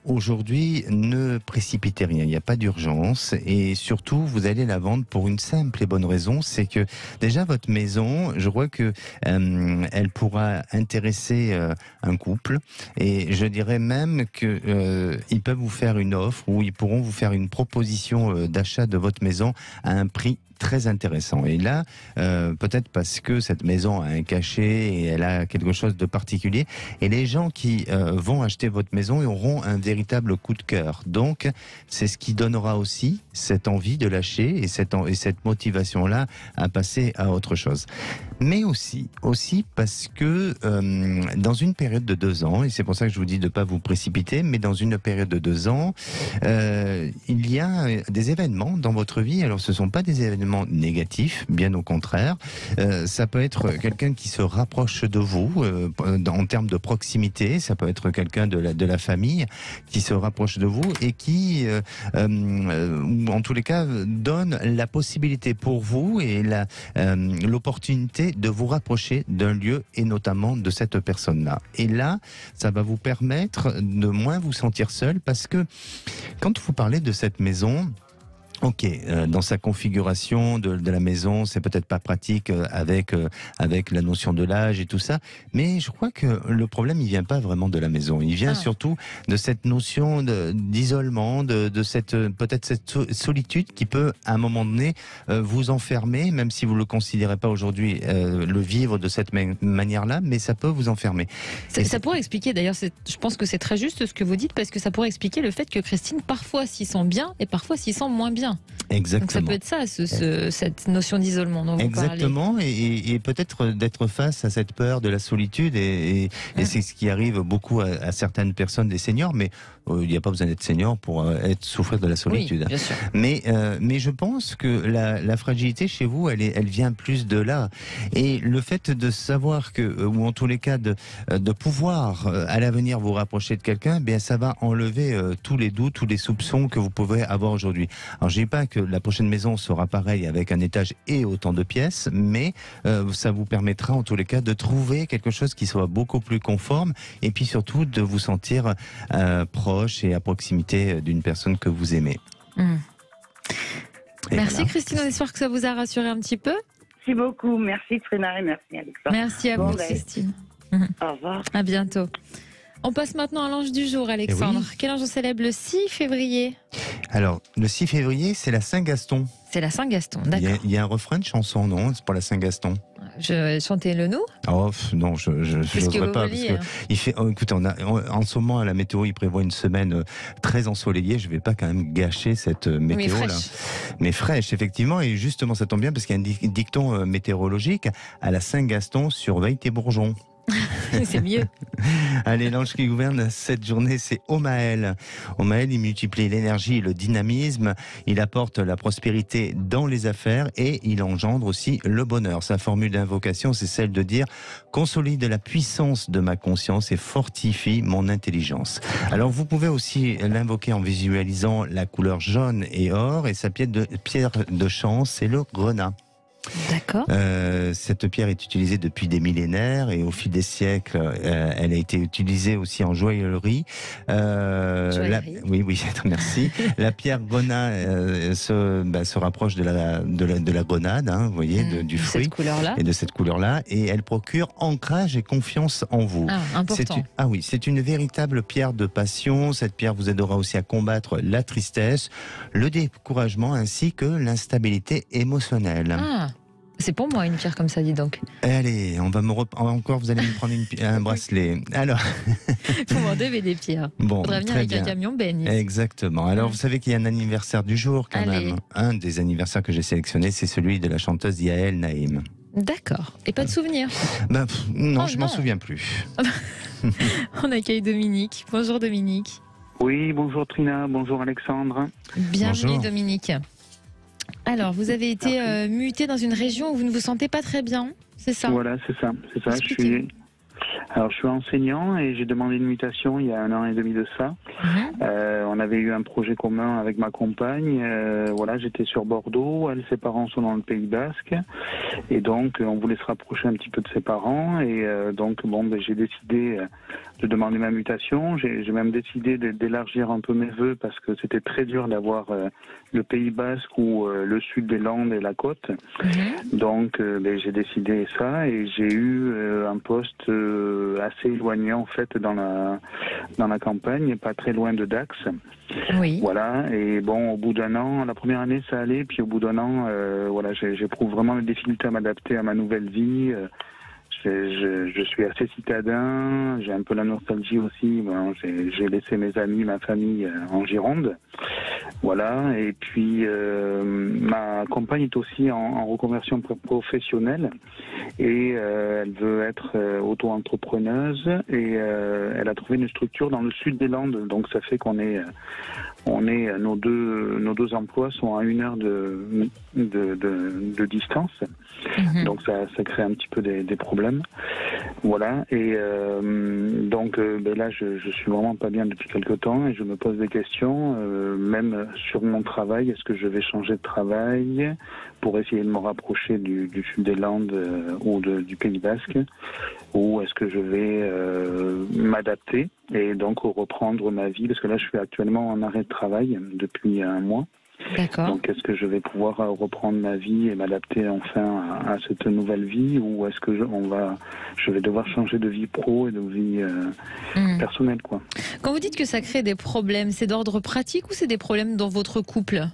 S4: aujourd'hui, ne précipitez rien, il n'y a pas d'urgence et surtout, vous allez la vendre pour une simple et bonne raison, c'est que déjà votre maison, je crois que elle pourra intéresser un couple et je dirais même que ils peuvent vous faire une offre ou ils pourront vous faire une proposition d'achat de votre maison à un prix très intéressant. Et là, peut-être parce que cette maison a un cachet et elle a quelque chose de particulier. Et les gens qui vont acheter votre maison auront un véritable coup de cœur. Donc, c'est ce qui donnera aussi cette envie de lâcher et cette motivation-là à passer à autre chose. Mais aussi parce que dans une période de 2 ans, et c'est pour ça que je vous dis de ne pas vous précipiter, mais dans une période de 2 ans, il y a des événements dans votre vie. Alors, ce ne sont pas des événements négatif, bien au contraire. Ça peut être quelqu'un qui se rapproche de vous en termes de proximité, ça peut être quelqu'un de la famille qui se rapproche de vous et qui, en tous les cas, donne la possibilité pour vous et l'opportunité de vous rapprocher d'un lieu et notamment de cette personne-là. Et là, ça va vous permettre de moins vous sentir seul parce que quand vous parlez de cette maison, ok, dans sa configuration de la maison, c'est peut-être pas pratique avec la notion de l'âge et tout ça, mais je crois que le problème il vient pas vraiment de la maison, il vient surtout de cette notion d'isolement, de cette peut-être cette solitude qui peut à un moment donné vous enfermer, même si vous le considérez pas aujourd'hui le vivre de cette manière-là, mais ça peut vous enfermer.
S3: Ça pourrait expliquer d'ailleurs, je pense que c'est très juste ce que vous dites parce que ça pourrait expliquer le fait que Christine parfois s'y sent bien et parfois s'y sent moins bien.
S4: Exactement.
S3: Donc ça peut être ça, cette notion d'isolement dont vous parlez.
S4: Exactement, et peut-être d'être face à cette peur de la solitude, et c'est ce qui arrive beaucoup à certaines personnes, des seniors, mais il n'y a pas besoin d'être senior pour souffrir de la solitude.
S3: Oui, bien sûr.
S4: Mais je pense que la fragilité chez vous, elle vient plus de là. Et le fait de savoir que, ou en tous les cas, de pouvoir à l'avenir vous rapprocher de quelqu'un, bien ça va enlever tous les doutes, tous les soupçons que vous pouvez avoir aujourd'hui. Alors je dis pas que la prochaine maison sera pareille avec un étage et autant de pièces, mais ça vous permettra en tous les cas de trouver quelque chose qui soit beaucoup plus conforme et puis surtout de vous sentir proche et à proximité d'une personne que vous aimez.
S3: Merci
S4: voilà.
S3: Christine, on espère que ça vous a rassuré un petit peu.
S7: Merci beaucoup. Merci Trina et merci Alexandre.
S3: Merci à vous Christine.
S7: Au revoir.
S3: À bientôt. On passe maintenant à l'ange du jour, Alexandre.
S4: Oui.
S3: Quel ange on célèbre le 6 février?
S4: Alors, le 6 février, c'est la Saint-Gaston.
S3: C'est la Saint-Gaston,
S4: Il
S3: d'accord.
S4: y a un refrain de chanson, non? C'est pour la Saint-Gaston.
S3: Chantez-le nous.
S4: Oh, non, je n'oserais pas. Parce que il fait, écoutez, en ce moment, à la météo, il prévoit une semaine très ensoleillée. Je ne vais pas quand même gâcher cette météo-là. Mais fraîche, effectivement. Et justement, ça tombe bien parce qu'il y a un dicton météorologique. À la Saint-Gaston, surveille tes bourgeons.
S3: C'est mieux.
S4: Allez, l'ange qui gouverne cette journée, c'est Omaël. Omaël, il multiplie l'énergie et le dynamisme. Il apporte la prospérité dans les affaires et il engendre aussi le bonheur. Sa formule d'invocation, c'est celle de dire « Consolide la puissance de ma conscience et fortifie mon intelligence ». Alors, vous pouvez aussi l'invoquer en visualisant la couleur jaune et or et sa pierre de chance, c'est le grenat.
S3: D'accord.
S4: Cette pierre est utilisée depuis des millénaires et au fil des siècles, elle a été utilisée aussi en joaillerie. Oui, merci. La pierre grenat se rapproche de la grenade, hein, vous voyez, du fruit.
S3: Cette couleur-là.
S4: Et de cette couleur-là. Et elle procure ancrage et confiance en vous.
S3: Ah, important.
S4: C'est une véritable pierre de passion. Cette pierre vous aidera aussi à combattre la tristesse, le découragement ainsi que l'instabilité émotionnelle.
S3: Ah. C'est pour moi une pierre comme ça, dis donc.
S4: Allez, encore, vous allez me prendre un bracelet. Alors,
S3: vous m'en devez des pierres.
S4: Bon,
S3: faudrait venir avec un camion beigne.
S4: Exactement. Alors, vous savez qu'il y a un anniversaire du jour quand même. Un des anniversaires que j'ai sélectionné, c'est celui de la chanteuse Yael Naïm.
S3: D'accord. Et pas de souvenir?
S4: Non, je m'en souviens plus.
S3: On accueille Dominique. Bonjour Dominique.
S8: Oui, bonjour Trina, bonjour Alexandre.
S3: Bienvenue
S4: bonjour.
S3: Dominique. Alors, vous avez été muté dans une région où vous ne vous sentez pas très bien, c'est ça?
S8: Voilà, c'est ça. Je suis enseignant et j'ai demandé une mutation il y a 1 an et demi de ça. On avait eu un projet commun avec ma compagne. J'étais sur Bordeaux, elle, ses parents sont dans le Pays Basque. Et donc, on voulait se rapprocher un petit peu de ses parents. Et j'ai décidé de demander ma mutation. J'ai même décidé d'élargir un peu mes vœux parce que c'était très dur d'avoir le Pays Basque ou le sud des Landes et la côte. Donc, j'ai décidé ça et j'ai eu un poste assez éloigné en fait dans la campagne, pas très loin de Dax.
S3: Oui.
S8: Voilà, et bon, au bout d'1 an, la première année ça allait, puis au bout d'1 an, j'éprouve vraiment des difficultés à m'adapter à ma nouvelle vie. Je suis assez citadin, j'ai un peu la nostalgie aussi. Bon, j'ai laissé mes amis, ma famille en Gironde. Voilà, et puis ma compagne est aussi en reconversion professionnelle et elle veut être auto-entrepreneuse et elle a trouvé une structure dans le sud des Landes. Donc ça fait qu'on est nos deux emplois sont à 1 heure de distance. Donc ça crée un petit peu des problèmes. Voilà, et là je suis vraiment pas bien depuis quelque temps et je me pose des questions, même sur mon travail. Est-ce que je vais changer de travail pour essayer de me rapprocher du sud des Landes ou du Pays Basque, ou est-ce que je vais m'adapter et donc reprendre ma vie, parce que là je suis actuellement en arrêt de travail depuis 1 mois.
S3: D'accord.
S8: Donc est-ce que je vais pouvoir reprendre ma vie et m'adapter enfin à cette nouvelle vie, ou est-ce que je vais devoir changer de vie pro et de vie personnelle, quoi.
S3: Quand vous dites que ça crée des problèmes, c'est d'ordre pratique ou c'est des problèmes dans votre couple?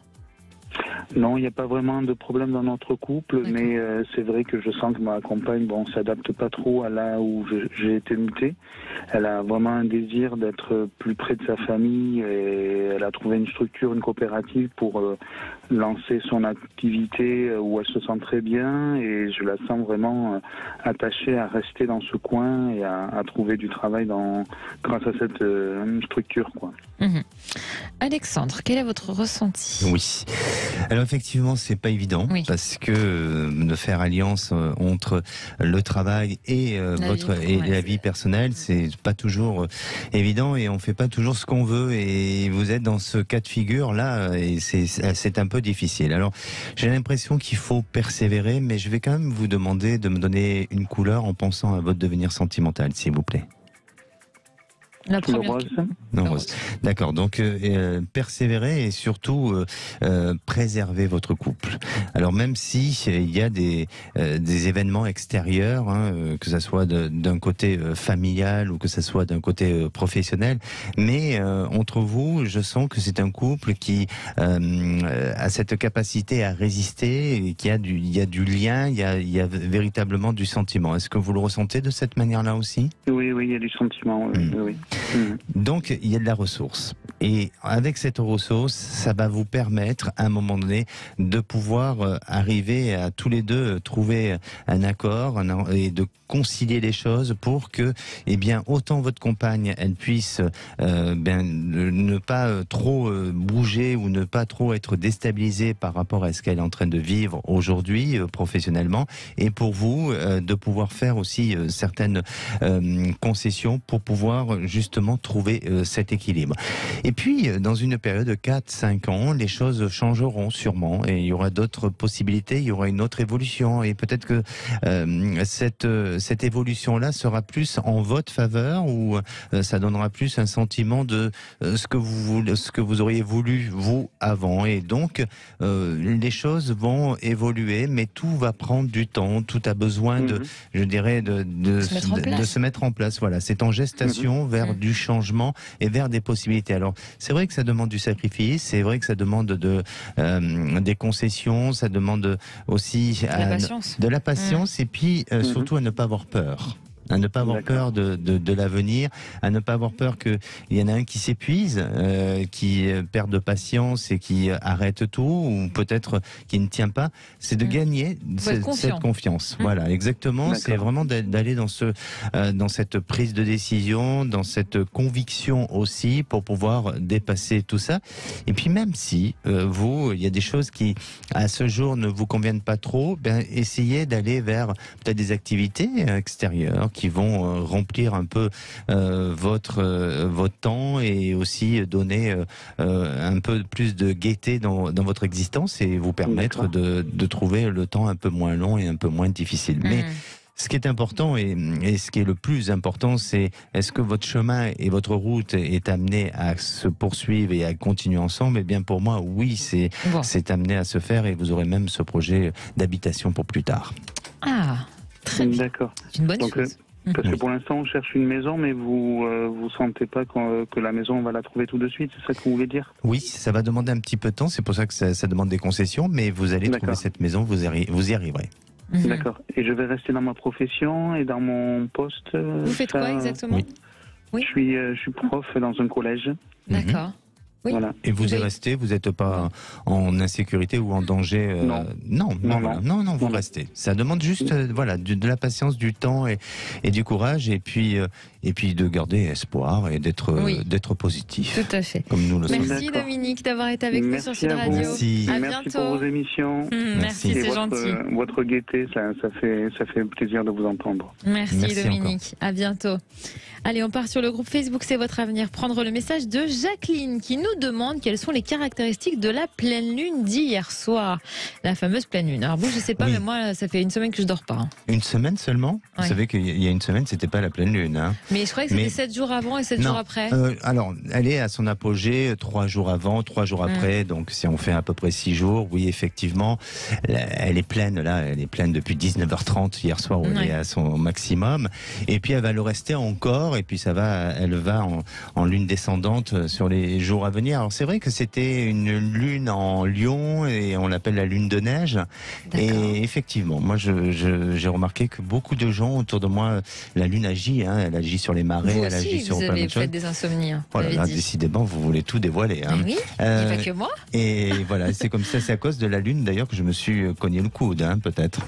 S8: Non, il n'y a pas vraiment de problème dans notre couple, mais c'est vrai que je sens que ma compagne, s'adapte pas trop à là où j'ai été muté. Elle a vraiment un désir d'être plus près de sa famille et elle a trouvé une structure, une coopérative pour lancer son activité où elle se sent très bien et je la sens vraiment attachée à rester dans ce coin et à trouver du travail grâce à cette structure, quoi.
S3: Alexandre, quel est votre ressenti?
S4: Oui. Alors effectivement, c'est pas évident parce que de faire alliance entre le travail et la vie personnelle, c'est pas toujours évident et on fait pas toujours ce qu'on veut et vous êtes dans ce cas de figure là et c'est un peu difficile. Alors j'ai l'impression qu'il faut persévérer, mais je vais quand même vous demander de me donner une couleur en pensant à votre devenir sentimental, s'il vous plaît.
S3: La première.
S4: Rose. D'accord. Donc persévérer et surtout préserver votre couple. Alors même si il y a des événements extérieurs, que ça soit d'un côté familial ou que ça soit d'un côté professionnel, mais entre vous, je sens que c'est un couple qui a cette capacité à résister, et il y a du lien, il y a véritablement du sentiment. Est-ce que vous le ressentez de cette manière-là aussi?
S8: Oui, il y a du sentiment. Oui.
S4: Donc il y a de la ressource et avec cette ressource ça va vous permettre à un moment donné de pouvoir arriver à tous les deux trouver un accord et de concilier les choses pour que autant votre compagne elle puisse ne pas trop bouger ou ne pas trop être déstabilisée par rapport à ce qu'elle est en train de vivre aujourd'hui professionnellement et pour vous de pouvoir faire aussi certaines concessions pour pouvoir justement trouver cet équilibre. Et puis, dans une période de 4-5 ans, les choses changeront sûrement et il y aura d'autres possibilités, il y aura une autre évolution et peut-être que cette évolution-là sera plus en votre faveur ou ça donnera plus un sentiment de ce que vous auriez voulu vous avant et donc les choses vont évoluer mais tout va prendre du temps, tout a besoin de se mettre en place. Voilà, c'est en gestation vers du changement et vers des possibilités. Alors, c'est vrai que ça demande du sacrifice, c'est vrai que ça demande des concessions, ça demande aussi de la patience et puis surtout à ne pas avoir peur. À ne pas avoir peur de l'avenir, à ne pas avoir peur qu'il y en a un qui s'épuise, qui perd de patience et qui arrête tout, ou peut-être qui ne tient pas. C'est de gagner cette confiance. Voilà, exactement. C'est vraiment d'aller dans cette prise de décision, dans cette conviction aussi, pour pouvoir dépasser tout ça. Et puis même si il y a des choses qui, à ce jour, ne vous conviennent pas trop, essayez d'aller vers peut-être des activités extérieures qui vont remplir un peu votre temps et aussi donner un peu plus de gaieté dans votre existence et vous permettre de trouver le temps un peu moins long et un peu moins difficile. Mais ce qui est important et ce qui est le plus important, c'est est-ce que votre chemin et votre route est amené à se poursuivre et à continuer ensemble? Eh bien pour moi, oui, c'est amené à se faire et vous aurez même ce projet d'habitation pour plus tard.
S3: Ah, très bien.
S8: D'accord.
S3: C'est une bonne chose.
S8: Parce que pour l'instant, on cherche une maison, mais vous sentez pas que la maison, on va la trouver tout de suite, c'est ça que vous voulez dire?
S4: Oui, ça va demander un petit peu de temps, c'est pour ça que ça demande des concessions, mais vous allez trouver cette maison, vous y arriverez.
S8: D'accord. Et je vais rester dans ma profession et dans mon poste.
S3: Vous faites quoi exactement?
S8: Je suis prof dans un collège.
S3: D'accord. Oui.
S4: Voilà. Et vous y restez, vous n'êtes pas en insécurité ou en danger? Non, vous restez. Ça demande juste de la patience, du temps et du courage et puis de garder espoir et d'être positif.
S3: Tout à fait.
S4: Comme nous le sommes.
S3: Merci Dominique d'avoir été avec nous sur Sud Radio.
S4: Merci.
S3: À
S8: Merci
S3: bientôt.
S8: pour vos émissions.
S3: Merci, c'est gentil.
S8: Votre gaieté, ça fait plaisir de vous entendre.
S3: Merci Dominique.
S4: Encore.
S3: À bientôt. Allez, on part sur le groupe Facebook C'est votre avenir. Prendre le message de Jacqueline qui nous demande quelles sont les caractéristiques de la pleine lune d'hier soir. La fameuse pleine lune. Alors vous, je sais pas, mais moi, ça fait une semaine que je dors pas.
S4: Une semaine seulement? Vous savez qu'il y a une semaine, c'était pas la pleine lune.
S3: Mais je croyais que c'était 7 jours avant et 7 jours après.
S4: Alors, elle est à son apogée 3 jours avant, 3 jours après. Donc, si on fait à peu près 6 jours, oui, effectivement, elle est pleine, là. Elle est pleine depuis 19h30 hier soir où elle est à son maximum. Et puis, elle va le rester encore. Et puis, elle va en lune descendante sur les jours à venir. venir. Alors c'est vrai que c'était une lune en Lion et on l'appelle la lune de neige. Et effectivement, moi j'ai remarqué que beaucoup de gens autour de moi, la lune agit, elle agit sur les marées, elle agit sur plein de choses.
S3: Vous avez fait des insomnies.
S4: Voilà, là, décidément, vous voulez tout dévoiler.
S3: Oui, pas que moi.
S4: Et voilà, c'est comme ça, c'est à cause de la lune d'ailleurs que je me suis cogné le coude, peut-être.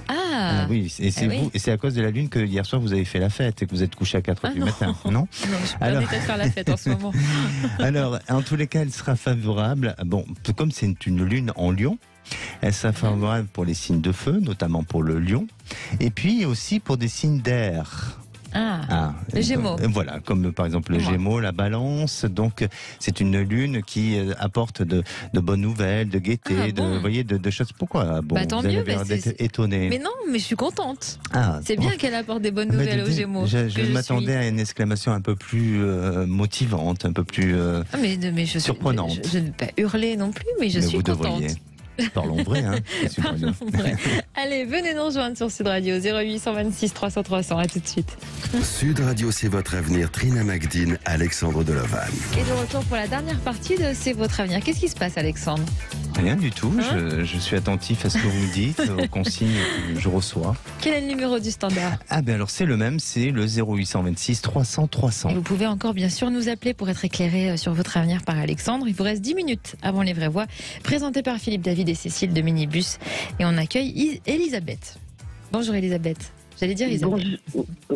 S4: Oui, et c'est vous, et c'est à cause de la lune que hier soir vous avez fait la fête et que vous êtes couché à 4h du matin, non?
S3: Non, je suis pas en état de faire la fête en ce moment.
S4: Alors, en tous les cas, elle sera favorable. Bon, comme c'est une lune en Lion, elle sera favorable pour les signes de feu, notamment pour le Lion, et puis aussi pour des signes d'air.
S3: Les Gémeaux.
S4: Voilà, comme par exemple le Gémeaux, la Balance. Donc, c'est une lune qui apporte de bonnes nouvelles, de gaieté, de choses. Pourquoi
S3: tant
S4: vous avez
S3: mieux,
S4: l'air d'être étonné.
S3: Mais non, mais je suis contente. C'est bien qu'elle apporte des bonnes
S4: Mais
S3: nouvelles aux Gémeaux.
S4: Je m'attendais à une exclamation un peu plus motivante, un peu plus surprenante.
S3: Je ne vais pas hurler non plus, mais je suis contente.
S4: Devriez. Parlons vrai,
S3: Parlons vrai. Allez, venez nous rejoindre sur Sud Radio 0826 300 300. À tout de suite.
S2: Sud Radio, c'est votre avenir. Trina Magdine, Alexandre Delavanne.
S3: Et de retour pour la dernière partie de C'est votre avenir. Qu'est-ce qui se passe, Alexandre?
S4: Rien du tout. Je suis attentif à ce que vous me dites, aux consignes que je reçois.
S3: Quel est le numéro du standard?
S4: Alors c'est le même, c'est le 0826 300 300.
S3: Et vous pouvez encore bien sûr nous appeler pour être éclairé sur votre avenir par Alexandre. Il vous reste 10 minutes avant les vraies voix, présenté par Philippe David et Cécile de Minibus. Et on accueille Elisabeth. Bonjour Elisabeth. J'allais dire Isabelle.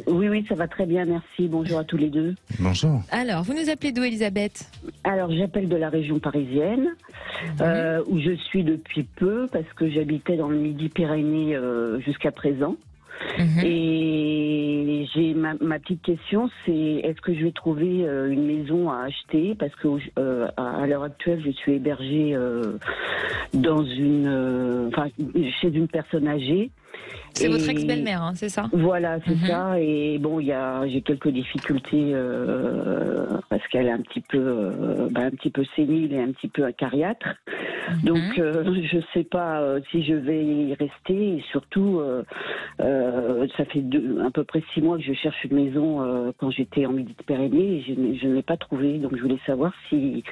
S9: Oui, ça va très bien, merci. Bonjour à tous les deux.
S4: Bonjour.
S3: Alors, vous nous appelez d'où, Elisabeth?
S9: Alors, j'appelle de la région parisienne, où je suis depuis peu, parce que j'habitais dans le Midi-Pyrénées jusqu'à présent. Et j'ai ma petite question, c'est est-ce que je vais trouver une maison à acheter, parce que à l'heure actuelle, je suis hébergée dans chez une personne âgée.
S3: C'est votre ex-belle-mère, c'est ça?
S9: Voilà, c'est ça. Et bon, j'ai quelques difficultés parce qu'elle est un petit peu sénile et un petit peu acariâtre. Donc, je sais pas si je vais y rester. Et surtout, ça fait à peu près 6 mois que je cherche une maison quand j'étais en Midi-Pyrénées et je ne l'ai pas trouvée. Donc, je voulais savoir si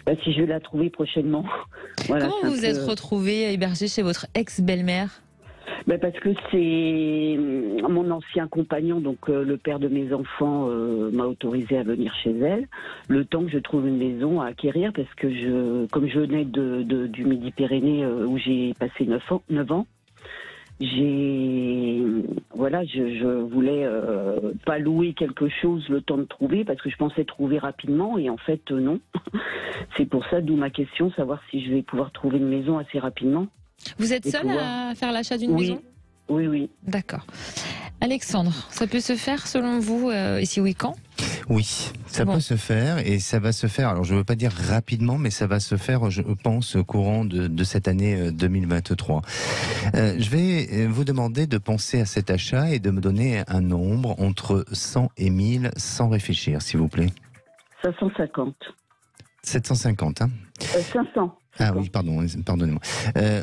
S9: je vais la trouver prochainement. Voilà,
S3: comment vous êtes retrouvée hébergée chez votre ex-belle-mère?
S9: Parce que c'est mon ancien compagnon, donc le père de mes enfants, m'a autorisé à venir chez elle, le temps que je trouve une maison à acquérir, parce que comme je venais du Midi-Pyrénées où j'ai passé 9 ans, je voulais pas louer quelque chose le temps de trouver, parce que je pensais trouver rapidement, et en fait non. C'est pour ça, d'où ma question, savoir si je vais pouvoir trouver une maison assez rapidement.
S3: Vous êtes seule à faire l'achat d'une maison?
S9: Oui.
S3: D'accord. Alexandre, ça peut se faire selon vous, et si oui, quand?
S4: Oui, ça peut se faire, et ça va se faire, alors je ne veux pas dire rapidement, mais ça va se faire, je pense, au courant de cette année 2023. Je vais vous demander de penser à cet achat et de me donner un nombre entre 100 et 1000 sans réfléchir, s'il vous plaît.
S9: 550.
S4: 750,
S9: 500.
S4: Ah oui, pardonnez-moi.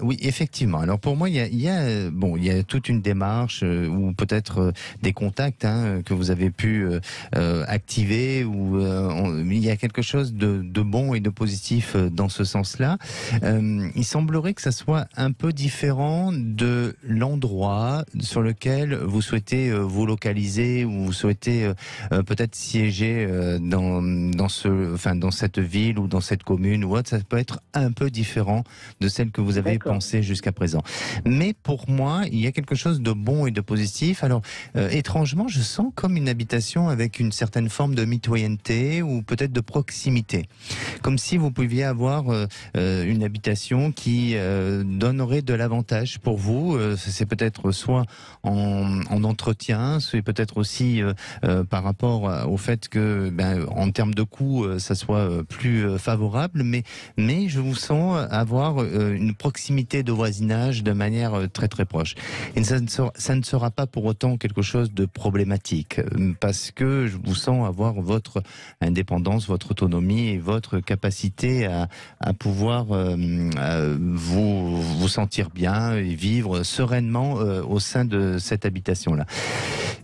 S4: Oui, effectivement. Alors pour moi, il y a toute une démarche ou peut-être des contacts que vous avez pu activer, ou il y a quelque chose de bon et de positif dans ce sens-là. Il semblerait que ça soit un peu différent de l'endroit sur lequel vous souhaitez vous localiser, ou vous souhaitez peut-être siéger dans cette ville ou dans cette commune ou autre. Ça peut être un peu différent de celle que vous avez pensée jusqu'à présent. Mais pour moi, il y a quelque chose de bon et de positif. Alors, étrangement, je sens comme une habitation avec une certaine forme de mitoyenneté ou peut-être de proximité. Comme si vous pouviez avoir une habitation qui donnerait de l'avantage pour vous. C'est peut-être soit en entretien, c'est peut-être aussi par rapport au fait que, en termes de coût, ça soit plus favorable. Mais je vous sens avoir une proximité de voisinage de manière très très proche. Et ça ne sera pas pour autant quelque chose de problématique, parce que je vous sens avoir votre indépendance, votre autonomie et votre capacité à pouvoir vous vous sentir bien et vivre sereinement au sein de cette habitation-là.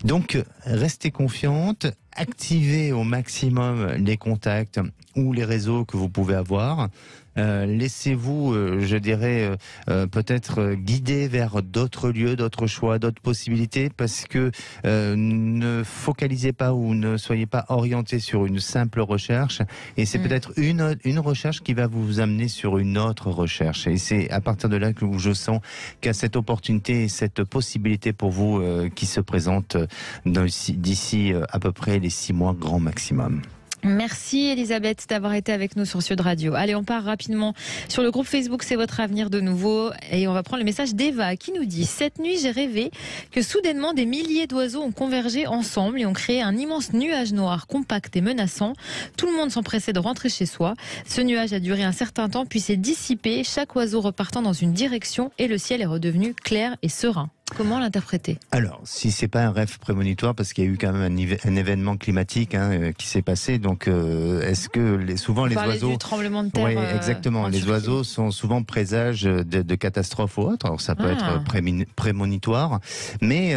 S4: Donc, restez confiante, activez au maximum les contacts ou les réseaux que vous pouvez avoir. Laissez-vous, je dirais, peut-être guider vers d'autres lieux, d'autres choix, d'autres possibilités, parce que ne focalisez pas ou ne soyez pas orienté sur une simple recherche, et c'est peut-être une recherche qui va vous amener sur une autre recherche. Et c'est à partir de là que je sens qu'il y a cette opportunité et cette possibilité pour vous qui se présente d'ici à peu près les 6 mois grand maximum.
S3: Merci Elisabeth d'avoir été avec nous sur Sud Radio. Allez, on part rapidement sur le groupe Facebook C'est votre avenir de nouveau et on va prendre le message d'Eva qui nous dit: cette nuit j'ai rêvé que soudainement des milliers d'oiseaux ont convergé ensemble et ont créé un immense nuage noir compact et menaçant. Tout le monde s'empressait de rentrer chez soi. Ce nuage a duré un certain temps puis s'est dissipé, chaque oiseau repartant dans une direction et le ciel est redevenu clair et serein. Comment l'interpréter?
S4: Alors, si c'est pas un rêve prémonitoire, parce qu'il y a eu quand même un événement climatique qui s'est passé, donc est-ce que souvent les oiseaux...
S3: du tremblement de terre.
S4: Oui, exactement. Les oiseaux sont souvent présages de catastrophes ou autres. Alors ça peut être prémonitoire, mais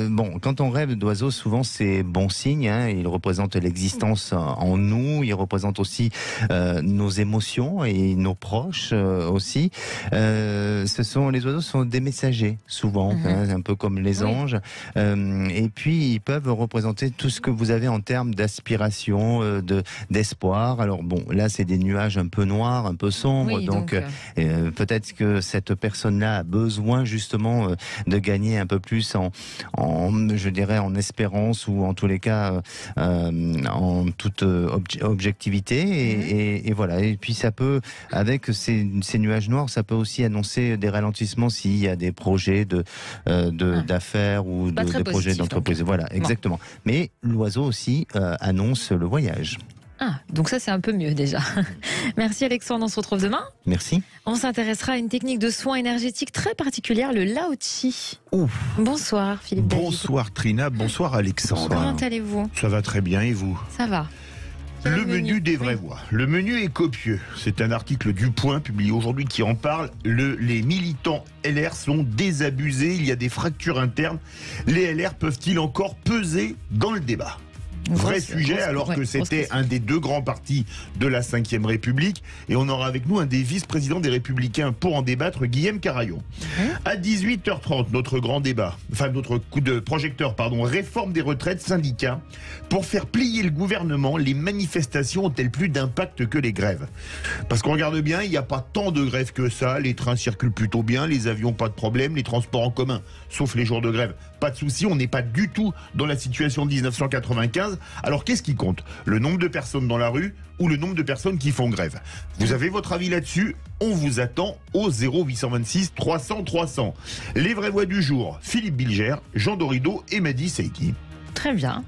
S4: bon, quand on rêve d'oiseaux, souvent c'est bon signe. Ils représentent l'existence en nous. Ils représentent aussi nos émotions et nos proches aussi. Les oiseaux sont des messagers souvent. Un peu comme les anges. Et puis, ils peuvent représenter tout ce que vous avez en termes d'aspiration, d'espoir. Alors bon, là, c'est des nuages un peu noirs, un peu sombres. Oui, donc peut-être que cette personne-là a besoin justement de gagner un peu plus je dirais, en espérance ou en tous les cas en toute objectivité. Et voilà. Et puis, ça peut, avec ces nuages noirs, ça peut aussi annoncer des ralentissements s'il y a des projets d'affaires ou de projets d'entreprise. Voilà, exactement. Mais l'oiseau aussi annonce le voyage.
S3: Ah, donc ça c'est un peu mieux déjà. Merci Alexandre, on se retrouve demain.
S4: Merci.
S3: On s'intéressera à une technique de soins énergétiques très particulière, le Lao Chi. Bonsoir Philippe David.
S10: Bonsoir Trina, bonsoir Alexandre.
S3: Comment allez-vous?
S10: Ça va très bien et vous?
S3: Ça va.
S10: Le menu des vraies voix. Le menu est copieux. C'est un article du Point publié aujourd'hui qui en parle. Les militants LR sont désabusés. Il y a des fractures internes. Les LR peuvent-ils encore peser dans le débat ? Vrai sujet, alors que c'était un des 2 grands partis de la Ve République. Et on aura avec nous un des vice-présidents des Républicains pour en débattre, Guillaume Carayon. À 18h30, notre grand débat, notre coup de projecteur, réforme des retraites, syndicats. Pour faire plier le gouvernement, les manifestations ont-elles plus d'impact que les grèves? Parce qu'on regarde bien, il n'y a pas tant de grèves que ça. Les trains circulent plutôt bien, les avions, pas de problème, les transports en commun, sauf les jours de grève, pas de souci. On n'est pas du tout dans la situation de 1995. Alors qu'est-ce qui compte? Le nombre de personnes dans la rue ou le nombre de personnes qui font grève? Vous avez votre avis là-dessus? On vous attend au 0826 300 300. Les vraies voix du jour, Philippe Bilger, Jean Dorido et Mehdi Seiki.
S3: Très bien.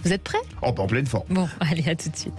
S3: Vous êtes prêts?
S10: En pleine forme.
S3: Bon, allez, à tout de suite.